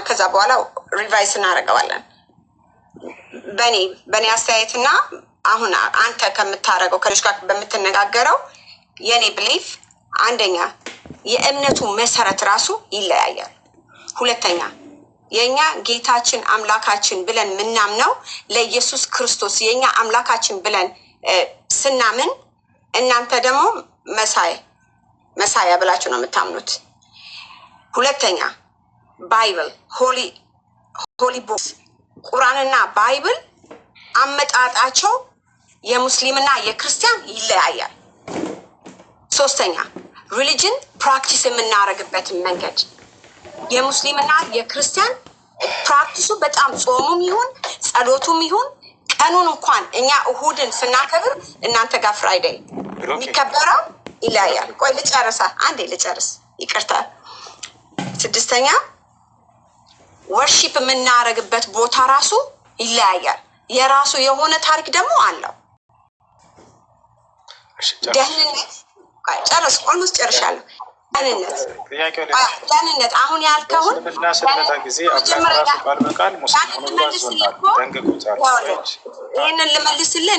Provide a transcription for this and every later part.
ከዛ በኋላ ሪቫይስ እናደርገዋለን። በኔ አስተያየትና አሁን አንተ ከምታረገው ከልጅ ጋር በምትነጋገረው የኔ ብሊፍ አንደኛ የእምነቱ መሰረት ራሱ ይለያያል። ሁለተኛ የኛ ጌታችን አምላካችን ብለን ምናምነው ለኢየሱስ ክርስቶስ የኛ አምላካችን ብለን ስናምን እናንተ ደግሞ መሳያ ብላችሁ ነው የምታምኑት። ሁለተኛ ባይብል ሆሊ ቡክስ ቁርአንና ባይብል አመጣጣቸው የሙስሊምና የክርስቲያን ይለያያል። ሶስተኛ ሪሊጅን ፕራክቲስ የምናደርግበትን መንገድ የሙስሊምና የክርስቲያን ፕራክቲሱ በጣም ጾሙም ይሁን ጸሎቱም ይሁን ቀኑን እንኳን እኛ እሁድን ስናከብር እናንተ ጋር ፍራይዴይ የሚከበረው ይለያያል። ቆይ ልጨርስ ይቅርታ። ስድስተኛ ወርሺፕ የምናደርግበት ቦታ ራሱ ይለያያል። የራሱ የሆነ ታሪክ ደግሞ አለው። ደህንነት ኦልሞስት ጨርሻለሁ። ደህንነት አሁን ያልከውን ይህንን ልመልስልህ።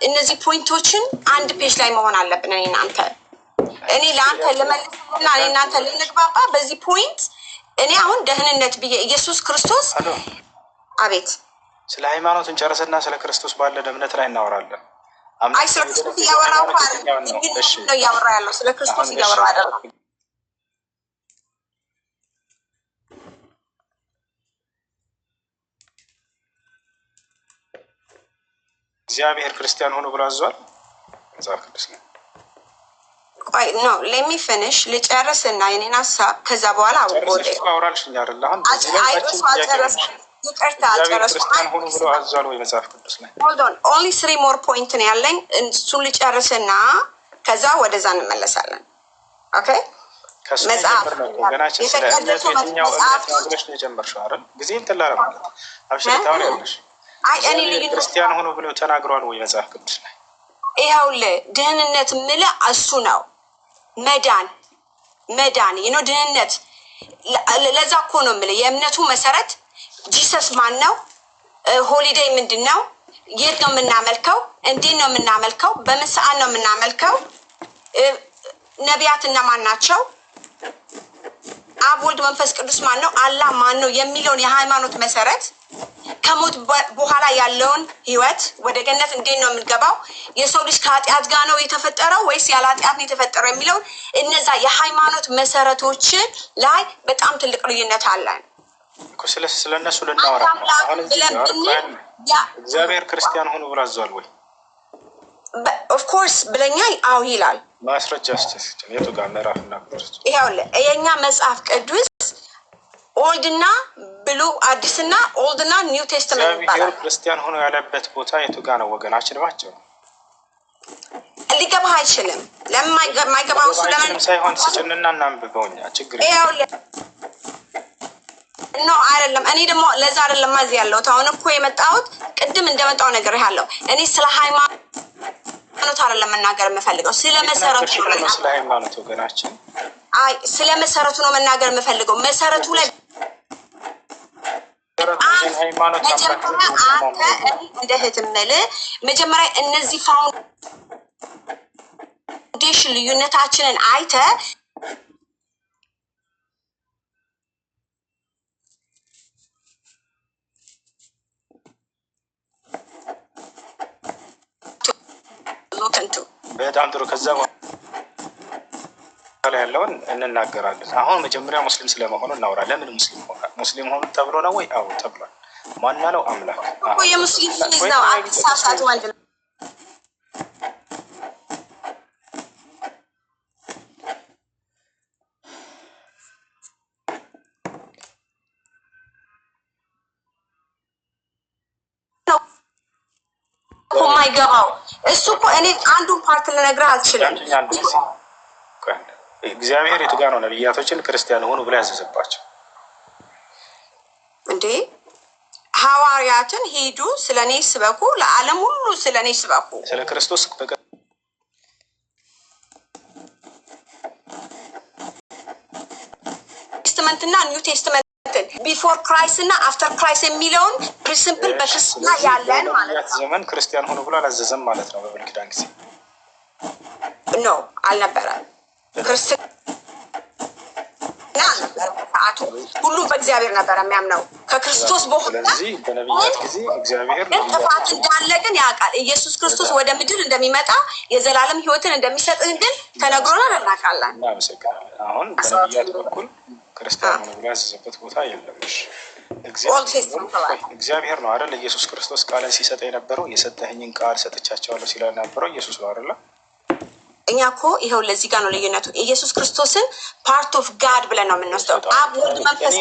እነዚህ ፖይንቶችን አንድ ፔጅ ላይ መሆን አለብን። እኔ ለአንተ ልመልስልና እኔ እናንተ ልንግባባ በዚህ ፖይንት። እኔ አሁን ደህንነት ብዬ ኢየሱስ ክርስቶስ አቤት ስለ ሃይማኖትን ጨርሰና ስለ ክርስቶስ ባለን እምነት ላይ እናወራለን። አይ ስለ ክርስቶስ እያወራሁ ነው እያወራ ያለው ስለ ክርስቶስ እያወራሁ አይደለም። እግዚአብሔር ክርስቲያን ሆኖ ብሎ አዟል መጽሐፍ ቅዱስ ነው። ቆይ ኖ ሌት ሚ ፊኒሽ ልጨርስና የኔን ሀሳብ ከዛ በኋላ አውቆዴ አውራልሽኝ አይደል? አሁን በዚህ ላይ ይቅርታ ጨረስኩ። ክርስቲያን ሆኖ ብሎ አዟል ወይ መጽሐፍ ቅዱስ ላይ? ሆልድ ኦን ኦንሊ 3 ሞር ፖይንት ነው ያለኝ። እሱን ልጨርስና ከዛ ወደዛ እንመለሳለን። ኦኬ መጽሐፍ ገናችን ስለ እምነቱ የትኛው እምነት ነው ብለሽ ነው የጀመርሽው አይደል? ጊዜም ተላረ ማለት አብሽታው ያለሽ እኔ ክርስቲያን ሆኖ ብሎ ተናግሯል ወይ መጽሐፍ ቅዱስ ላይ? ይኸውልህ ድህንነት የምልህ እሱ ነው። መዳን ድህንነት። ለዛ እኮ ነው የምልህ የእምነቱ መሰረት ጂሰስ ማን ነው? ሆሊዴይ ምንድን ነው? የት ነው የምናመልከው? እንዴት ነው የምናመልከው? በምን ሰዓት ነው የምናመልከው? ነቢያት እነማን ናቸው? አብ ወልድ መንፈስ ቅዱስ ማን ነው? አላህ ማን ነው የሚለውን የሃይማኖት መሰረት ከሞት በኋላ ያለውን ህይወት ወደ ገነት እንዴት ነው የምንገባው? የሰው ልጅ ከኃጢአት ጋር ነው የተፈጠረው ወይስ ያለ ኃጢአት ነው የተፈጠረው የሚለውን እነዛ የሃይማኖት መሰረቶች ላይ በጣም ትልቅ ልዩነት አለን እኮ። ስለነሱ ልናወራ ነው አሁን እዚህ እግዚአብሔር ክርስቲያን ሆኖ ብሎ አዟል ወይ? ኦፍ ኮርስ ብለኛ አው ይላል። ማስረጃ የቱ ጋር ምዕራፍና ቁጥር? ይኸውልህ የኛ መጽሐፍ ቅዱስ ኦልድና ብሉ አዲስና ኦልድና ኒው ቴስተመንት ይባላል። ክርስቲያን ሆኖ ያለበት ቦታ የቱ ጋር ነው ወገናችን? ባቸው ሊገባህ አይችልም። ለማይገባው ስለምን ሳይሆን ስጭንና እናንብበውኛ ችግር ነው አይደለም። እኔ ደግሞ ለዛ አይደለም ማዚህ ያለው አሁን እኮ የመጣሁት ቅድም እንደመጣው ነገር ያለው እኔ ስለ ሃይማኖት አይደለም መናገር የምፈልገው ስለ መሰረቱ ነው። ስለ ሃይማኖት ወገናችን ስለ መሰረቱ ነው መናገር የምፈልገው። መሰረቱ ላይ እንደ እህት የምልህ መጀመሪያ እነዚህ ፋውንዴሽን ልዩነታችንን አይተህ በጣም ጥሩ። ከዛ ላይ ያለውን እንናገራለን። አሁን መጀመሪያ ሙስሊም ስለመሆኑ እናውራ። ለምን ሙስሊም ሆኑ ተብሎ ነው ወይ? አዎ ተብሏል። ማን ነው? አምላክ እኮ የሙስሊም ልጅ ነው። አትሳሳት ወንድ ማይገባው እሱ እኮ እኔ አንዱን ፓርት ልነግርህ አልችልም። እግዚአብሔር የቱ ጋር ነው ነብያቶችን ክርስቲያን ሆኑ ብሎ ያዘዘባቸው እንዴ? ሐዋርያትን ሄዱ ስለኔ ስበኩ፣ ለዓለም ሁሉ ስለኔ ስበኩ። ስለ ክርስቶስ ቴስተመንትና ኒው ቴስተመንት ቢፎር ክራይስት እና አፍተር ክራይስት የሚለውን ፕሪንሲፕል በክርስትና ያለን ማለት ነው። ዘመን ክርስቲያን ሆኖ ብሎ አላዘዘም ማለት ነው። በብሉይ ኪዳን ጊዜ ኖ አልነበረም። ክርስትና ሰዓቱ ሁሉ በእግዚአብሔር ነበር የሚያምነው ከክርስቶስ በኋላ። ስለዚህ በነቢያት ጊዜ እግዚአብሔር ጥፋት እንዳለ ግን ያውቃል። ኢየሱስ ክርስቶስ ወደ ምድር እንደሚመጣ የዘላለም ሕይወትን እንደሚሰጥን ግን ተነግሮናል፣ እናውቃለን። እናመሰግናለን። አሁን በነቢያት በኩል ክርስቲያን ሆኖ ብሎ ያዘዘበት ቦታ የለም። እግዚአብሔር ነው አይደል? ኢየሱስ ክርስቶስ ቃልን ሲሰጥ የነበረው የሰጠኸኝን ቃል ሰጥቻቸዋለሁ ሲል ነበረው ኢየሱስ ነው አይደለ? እኛ እኮ ይኸው ለዚህ ጋር ነው ልዩነቱ። ኢየሱስ ክርስቶስን ፓርት ኦፍ ጋድ ብለን ነው የምንወስደው። አብ ወልድ መንፈስ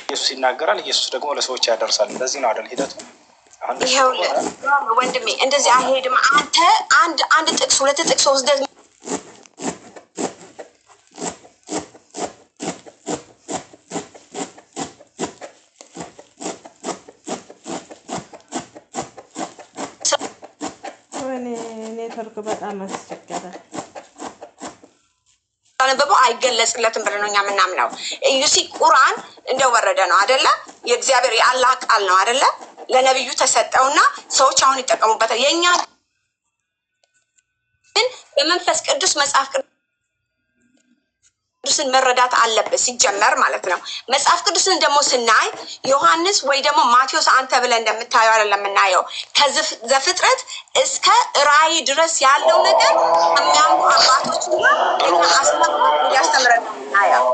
ኢየሱስ ይናገራል፣ ኢየሱስ ደግሞ ለሰዎች ያደርሳል። እንደዚህ ነው አይደል ሂደቱ? ይኸው ወንድሜ እንደዚህ አይሄድም። አንተ አንድ ጥቅስ ሁለት ጥቅስ ወስደህ ኔትወርክ በጣም አስቸገረ። አንበባው አይገለጽለትም ብለን ነው እኛ የምናምነው። ኢየሱስ ቁርአን እንደወረደ ነው አይደለ? የእግዚአብሔር የአላህ ቃል ነው አይደለ? ለነብዩ ተሰጠውና ሰዎች አሁን ይጠቀሙበታል። የኛ ግን በመንፈስ ቅዱስ መጽሐፍ ቅዱስን መረዳት አለበት ሲጀመር ማለት ነው። መጽሐፍ ቅዱስን ደግሞ ስናይ ዮሐንስ ወይ ደግሞ ማቴዎስ አንተ ብለን እንደምታየው አይደለም የምናየው። ከዘፍጥረት እስከ ራእይ ድረስ ያለው ነገር የሚያምኑ አባቶችና እንዲያስተምረን ነው የምናየው።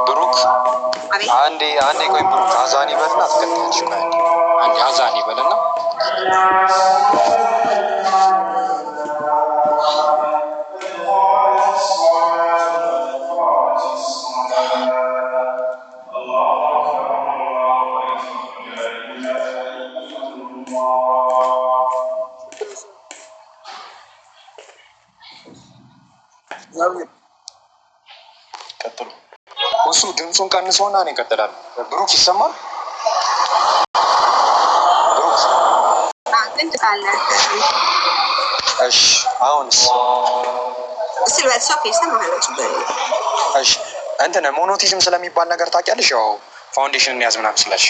ብሩክ አንዴ ቆይ ብሩክ አዛን ይበልና አስከታች ነው። አንዴ አዛን ይበልና ቀጥሉ። እሱ ድምፁን ቀንሶና እኔ እቀጥላለሁ። ብሩክ ይሰማል? ብሩክ እሺ፣ አሁንስ እሺ። እንትን ሞኖቲዝም ስለሚባል ነገር ታውቂያለሽ? ያው ፋውንዴሽን ያዝ ምናምን ስላሽ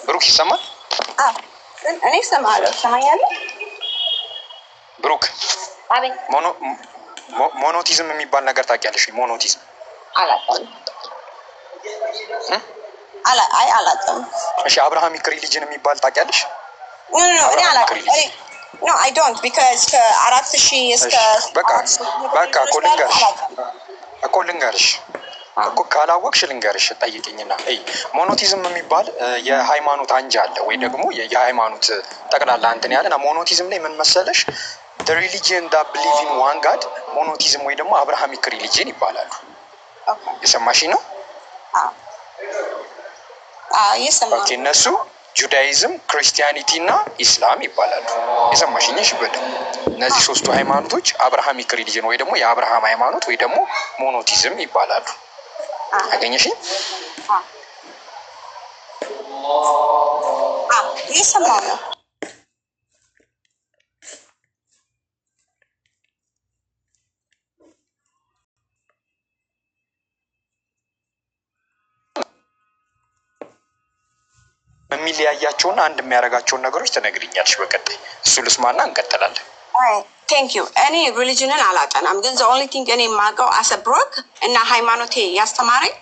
ብሩክ ይሰማል? እኔ እሰማለሁ። ትሰማኛለህ ብሩክ? አቤት። ሞኖቲዝም የሚባል ነገር ታውቂያለሽ? ሞኖቲዝም አላውቅም። እሺ፣ አብርሃሚክ ሪሊጅን የሚባል ታውቂያለሽ? እኔ አላውቅም። No, I don't, because ከአራት ሺህ እስከ በቃ እኮ ልንገርሽ እኮ ካላወቅሽ ልንገርሽ ጠይቅኝና። ሞኖቲዝም የሚባል የሃይማኖት አንጃ አለ ወይ ደግሞ የሃይማኖት ጠቅላላ እንትን ያለና ሞኖቲዝም ላይ ምን መሰለሽ the religion that believe in one god ሞኖቲዝም ወይ ደግሞ አብርሃሚክ ሪሊጅን ይባላሉ። የሰማሽ ነው? የሰማሁ። ኦኬ፣ እነሱ ጁዳይዝም፣ ክርስቲያኒቲ እና ኢስላም ይባላሉ። የሰማሽኝ? እሺ፣ በደምብ እነዚህ ሶስቱ ሃይማኖቶች አብርሃሚክ ሪሊጅን ወይ ደግሞ የአብርሃም ሃይማኖት ወይ ደግሞ ሞኖቲዝም ይባላሉ። አገኘሽኝ? የሰማሁ ነው። የሚለያያቸውና አንድ የሚያደርጋቸውን ነገሮች ትነግሪኛለሽ በቀጣይ። እሱ ልስማና እንቀጥላለን። ቴንክ ዩ። እኔ ሪሊጅንን አላጠናም፣ ግን ዘ ኦንሊ ቲንግ እኔ የማውቀው አሰ ብሮክ እና ሃይማኖቴ ያስተማረኝ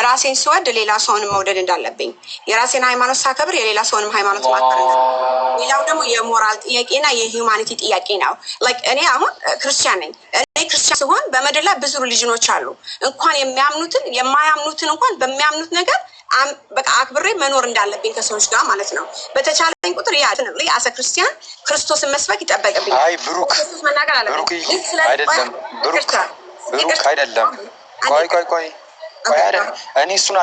ራሴን ስወድ ሌላ ሰውንም መውደድ እንዳለብኝ፣ የራሴን ሃይማኖት ሳከብር የሌላ ሰውንም ሃይማኖት ማክበር እንዳለብኝ። ሌላው ደግሞ የሞራል ጥያቄና የሂውማኒቲ ጥያቄ ነው። ላይክ እኔ አሁን ክርስቲያን ነኝ። እኔ ክርስቲያን ሲሆን በምድር ላይ ብዙ ሪሊጅኖች አሉ። እንኳን የሚያምኑትን የማያምኑትን እንኳን በሚያምኑት ነገር በቃ አክብሬ መኖር እንዳለብኝ ከሰዎች ጋር ማለት ነው። በተቻለኝ ቁጥር አሰ ክርስቲያን ክርስቶስን መስበክ ይጠበቅብኛል። አይ ብሩክ መናገር አለብኝ። አይደለም ብሩክ አይደለም። ቆይ አይደለም። እኔ እሱን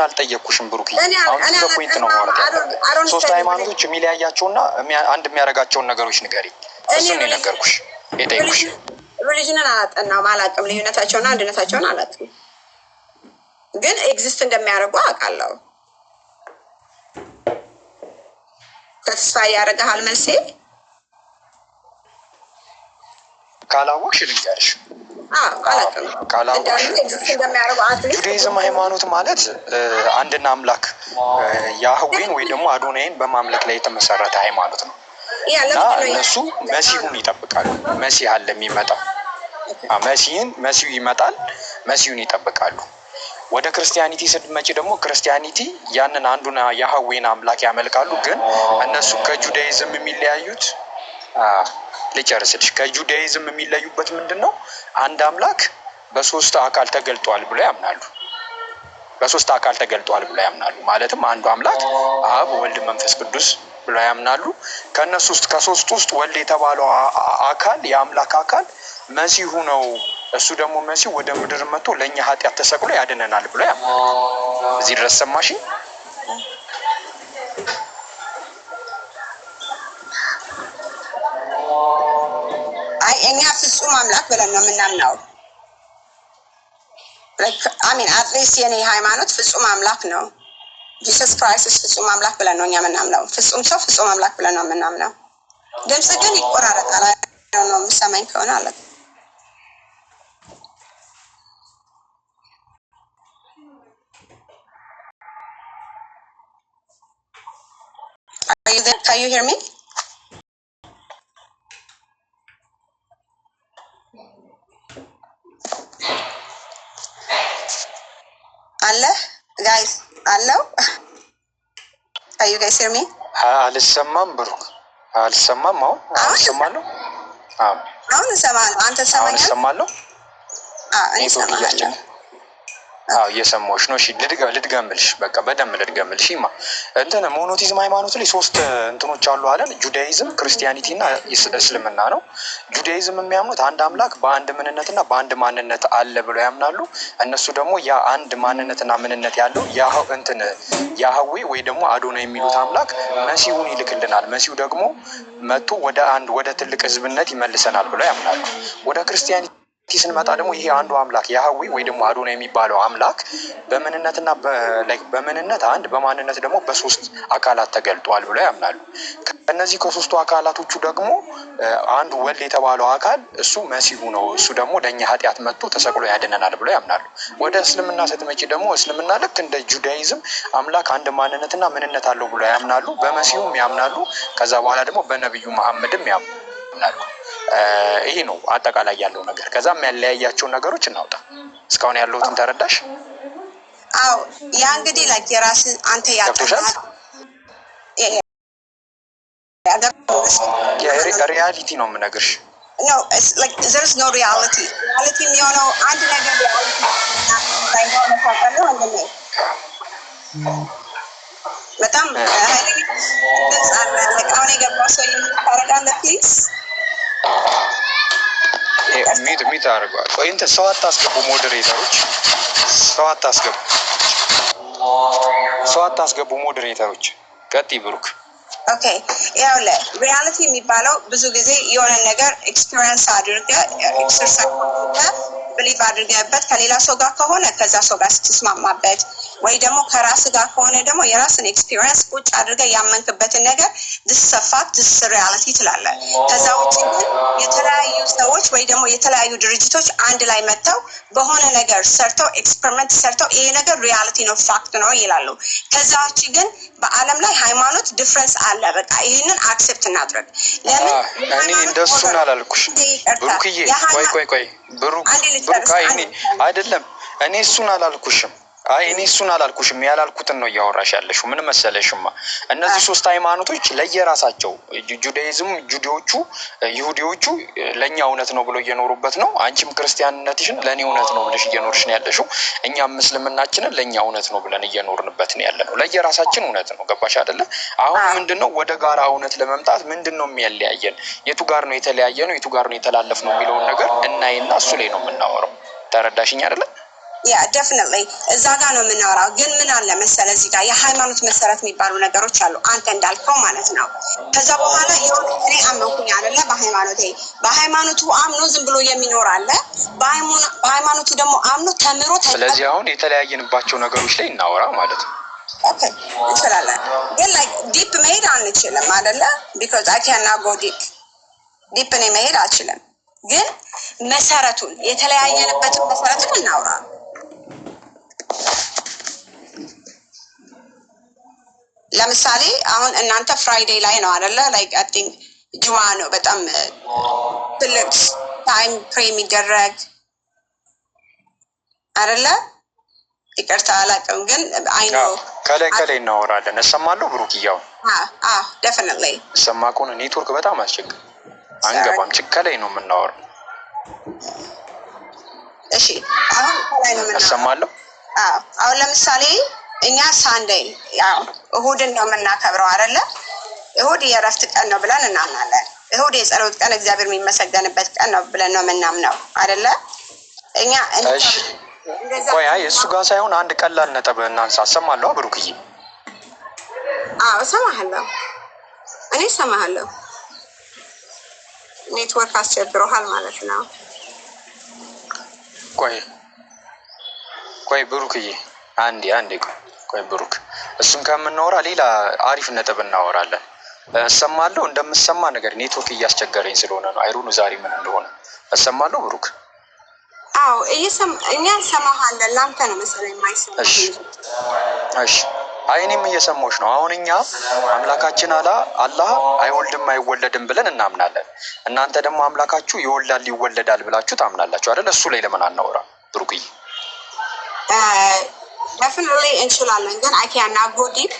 አልጠየቅኩሽም ብሩክ። አሁን ፖይንት ነው ማለት ሶስት ሃይማኖቶች የሚለያያቸውና አንድ የሚያደርጋቸውን ነገሮች ንገሪኝ። እሱን ነው የነገርኩሽ የጠየቅኩሽ። ሪሊጅንን አላጠናም፣ አላውቅም። ልዩነታቸውና አንድነታቸውን አላውቅም፣ ግን ኤግዚስት እንደሚያደርጉ አውቃለሁ። ሳቲስፋይ ያደርግሃል መልሴ? ካላወቅሽ ልንገርሽ። ጁዳይዝም ሃይማኖት ማለት አንድና አምላክ ያህዌን ወይ ደግሞ አዶናይን በማምለክ ላይ የተመሰረተ ሃይማኖት ነው እና እነሱ መሲሁን ይጠብቃሉ። መሲህ አለ የሚመጣው መሲሁ ይመጣል፣ መሲሁን ይጠብቃሉ። ወደ ክርስቲያኒቲ ስትመጪ ደግሞ ክርስቲያኒቲ ያንን አንዱና ያህዌን አምላክ ያመልካሉ። ግን እነሱ ከጁዳይዝም የሚለያዩት ልጨርስልሽ፣ ከጁዳይዝም የሚለዩበት ምንድን ነው? አንድ አምላክ በሶስት አካል ተገልጧል ብሎ ያምናሉ። በሶስት አካል ተገልጧል ብሎ ያምናሉ። ማለትም አንዱ አምላክ አብ፣ ወልድ፣ መንፈስ ቅዱስ ብሎ ያምናሉ። ከእነሱ ውስጥ ከሶስት ውስጥ ወልድ የተባለው አካል የአምላክ አካል መሲሁ ነው። እሱ ደግሞ መሲሁ ወደ ምድር መጥቶ ለእኛ ኃጢአት ተሰቅሎ ያድነናል ብሎ ያምናሉ። እዚህ ድረስ ሰማሽኝ? አይ እኛ ፍጹም አምላክ ብለን ነው የምናምነው። አሚን አትሊስት የኔ ሃይማኖት ፍጹም አምላክ ነው። ጂሰስ ክራይስት ፍጹም አምላክ ብለን ነው እኛ የምናምነው። ፍጹም ሰው ፍጹም አምላክ ብለን ነው የምናምነው። ድምጽ ግን ይቆራረጣል ነው የምሰማኝ ከሆነ አለ። Can you hear me? አለ ጋይስ አለው። Can you guys hear me? አልሰማም ብሩክ፣ አልሰማም። አሁን እሰማለሁ። አሁን እሰማለሁ። አንተ ሰማኛል? አሁን እሰማለሁ። እኔ እሰማለሁ። እየሰማሁሽ ነው። እሺ ልድገምልሽ፣ በቃ በደንብ ልድገምልሽ። እንትን ሞኖቲዝም ሃይማኖት ላይ ሶስት እንትኖች አሉ አለን። ጁዳይዝም፣ ክርስቲያኒቲ እና እስልምና ነው። ጁዳይዝም የሚያምኑት አንድ አምላክ በአንድ ምንነትና በአንድ ማንነት አለ ብለው ያምናሉ። እነሱ ደግሞ ያ አንድ ማንነትና ምንነት ያለው ያህዌ ወይ ደግሞ አዶና የሚሉት አምላክ መሲሁን ይልክልናል። መሲሁ ደግሞ መጥቶ ወደ ትልቅ ህዝብነት ይመልሰናል ብለው ያምናሉ። ወደ ክርስቲያኒቲ ስንመጣ ደግሞ ይሄ አንዱ አምላክ ያህዌ ወይ ደግሞ አዶና የሚባለው አምላክ በምንነትና በምንነት አንድ በማንነት ደግሞ በሶስት አካላት ተገልጧል ብለው ያምናሉ። ከእነዚህ ከሶስቱ አካላቶቹ ደግሞ አንዱ ወልድ የተባለው አካል እሱ መሲሁ ነው። እሱ ደግሞ ለእኛ ኃጢአት መጥቶ ተሰቅሎ ያድነናል ብለው ያምናሉ። ወደ እስልምና ስትመጪ ደግሞ እስልምና ልክ እንደ ጁዳይዝም አምላክ አንድ ማንነትና ምንነት አለው ብለው ያምናሉ። በመሲሁም ያምናሉ። ከዛ በኋላ ደግሞ በነቢዩ መሐመድም ያምናሉ። ይሄ ነው አጠቃላይ ያለው ነገር። ከዛ የሚያለያያቸውን ነገሮች እናውጣ። እስካሁን ያለውትን ተረዳሽ? አዎ ያ እንግዲህ ላይ የራስ አንተ ያጣው ሪያሊቲ ነው የምነግርሽ። No, it's like there's no reality. Reality የሚሆነው አንድ ነገር reality ሳይሆን ታውቃለህ ወንድሜ። በጣም ደስ አለ። ለቃውን የገባው ሰው ታረጋለህ ፕሊዝ። ሚት አድርጓል። ቆይ እንትን ሰው አታስገቡ፣ ሞዴሬተሮች ሰው አታስገቡ ሞዴሬተሮች። ቀጥይ ብሩክ። ኦኬ ያው ሪያሊቲ የሚባለው ብዙ ጊዜ የሆነ ነገር ኤክስፒሪየንስ አድርገህ ኤክሰርሳይዝ ብሊቭ አድርገህበት ከሌላ ሰው ጋር ከሆነ ከዛ ሰው ጋር ስትስማማበት ወይ ደግሞ ከራስ ጋር ከሆነ ደግሞ የራስን ኤክስፒሪየንስ ቁጭ አድርገህ ያመንክበትን ነገር this reality ትላለህ። ከዛ ውጭ ግን የተለያዩ ሰዎች ወይ ደግሞ የተለያዩ ድርጅቶች አንድ ላይ መጥተው በሆነ ነገር ሰርተው ኤክስፐሪመንት ሰርተው ይሄ ነገር ሪያሊቲ ነው ፋክት ነው ይላሉ። ከዛ ውጭ ግን በአለም ላይ ሃይማኖት ዲፍረንስ አለ። በቃ ይሄንን አክሴፕት እናድርግ። ለምን እኔ እንደሱን አላልኩሽ ብሩክዬ። ቆይ ብሩክ አይደለም እኔ እሱን አላልኩሽም። እኔ እሱን አላልኩሽም። ያላልኩትን ነው እያወራሽ ያለሽው። ምን መሰለሽማ እነዚህ ሶስት ሃይማኖቶች ለየራሳቸው ጁዳይዝም ይሁዲዎቹ ለእኛ እውነት ነው ብሎ እየኖሩበት ነው። አንቺም ክርስቲያንነትሽን ለእኔ እውነት ነው ብለሽ እየኖርሽ ነው ያለሽው። እኛም ምስልምናችንን ለእኛ እውነት ነው ብለን እየኖርንበት ነው ያለ ነው። ለየራሳችን እውነት ነው። ገባሽ አይደለ? አሁን ምንድነው ወደ ጋራ እውነት ለመምጣት ምንድነው የሚያለያየን? የቱ ጋር ነው የተለያየ ነው የቱ ጋር ነው የተላለፍ ነው የሚለውን ነገር እናይና እሱ ላይ ነው የምናወራው። ተረዳሽኝ አይደለ? ያ ዴፊኒትሊ እዛ ጋር ነው የምናወራው። ግን ምን አለ መሰለ እዚህ ጋር የሃይማኖት መሰረት የሚባሉ ነገሮች አሉ፣ አንተ እንዳልከው ማለት ነው። ከዛ በኋላ እኔ አመንኩኝ አይደለ በሃይማኖቱ አምኖ ዝም ብሎ የሚኖር አለ፣ በሃይማኖቱ ደግሞ አምኖ ተምሮ። ስለዚህ አሁን የተለያየንባቸው ነገሮች ላይ እናወራ ማለት ነው። ኦኬ እንችላለን፣ ግን ላይክ ዲፕ መሄድ አንችልም አይደለ? ቢኮዝ አይ ካን ናት ጎ ዲፕ እኔ መሄድ አልችልም። ግን መሰረቱን የተለያየንበትን መሰረቱን እናውራ። ለምሳሌ አሁን እናንተ ፍራይዴይ ላይ ነው አይደለ? ላይክ አይ ቲንክ ጁማ ነው በጣም ትልቅ ታይም ፕሬ የሚደረግ አይደለ? ይቅርታ አላውቅም፣ ግን አይ ኖ ከላይ እናወራለን። እሰማለሁ ብሩክያው። ዴፊኒትሊ እሰማ ከሆነ ኔትወርክ በጣም አስቸግር አንገባም። ከላይ ነው የምናወራው። እሺ አሁን ከላይ ነው የምናወራው። እሰማለሁ። አሁን ለምሳሌ እኛ ሳንዴይ ያው እሁድን ነው የምናከብረው አይደለ? እሁድ የእረፍት ቀን ነው ብለን እናምናለን። እሁድ የጸሎት ቀን፣ እግዚአብሔር የሚመሰገንበት ቀን ነው ብለን ነው የምናምነው አይደለ? እኛ ቆይ አይ እሱ ጋር ሳይሆን አንድ ቀላል ነጥብ እናንሳ። እሰማለሁ ብሩክዬ። እሰማሃለሁ፣ እኔ እሰማሃለሁ። ኔትወርክ አስቸግሮሃል ማለት ነው። ቆይ ብሩክዬ አንዴ ቆይ ብሩክ፣ እሱን ከምናወራ ሌላ አሪፍ ነጥብ እናወራለን። እሰማለሁ፣ እንደምሰማ ነገር ኔትወርክ እያስቸገረኝ ስለሆነ ነው። አይሩኑ ዛሬ ምን እንደሆነ እሰማለሁ ብሩክ። እኛ እንሰማሃለን፣ ላንተ ነው መሰለኝ የማይሰማህ። እሺ አይ እኔም እየሰማሁሽ ነው። አሁን እኛ አምላካችን አላህ አይወልድም አይወለድም ብለን እናምናለን። እናንተ ደግሞ አምላካችሁ ይወልዳል ይወለዳል ብላችሁ ታምናላችሁ አይደል? እሱ ላይ ለምን አናወራ ብሩክዬ? ዴፊኒትሊ እንችላለን፣ ግን አይ ካን ናት ጎ ዲፕ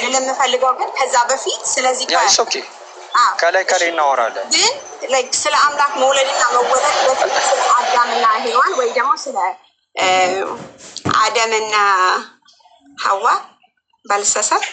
ልል የምፈልገው ግን ከዛ በፊት ስለዚህ ኦኬ ከላይ እናወራለን። ግን ላይክ ስለ አምላክ መውለድና መወለድ በፊት ስለ አዳምና ሔዋን ወይ ደግሞ ስለ አደምና ሐዋ ባልሳሳት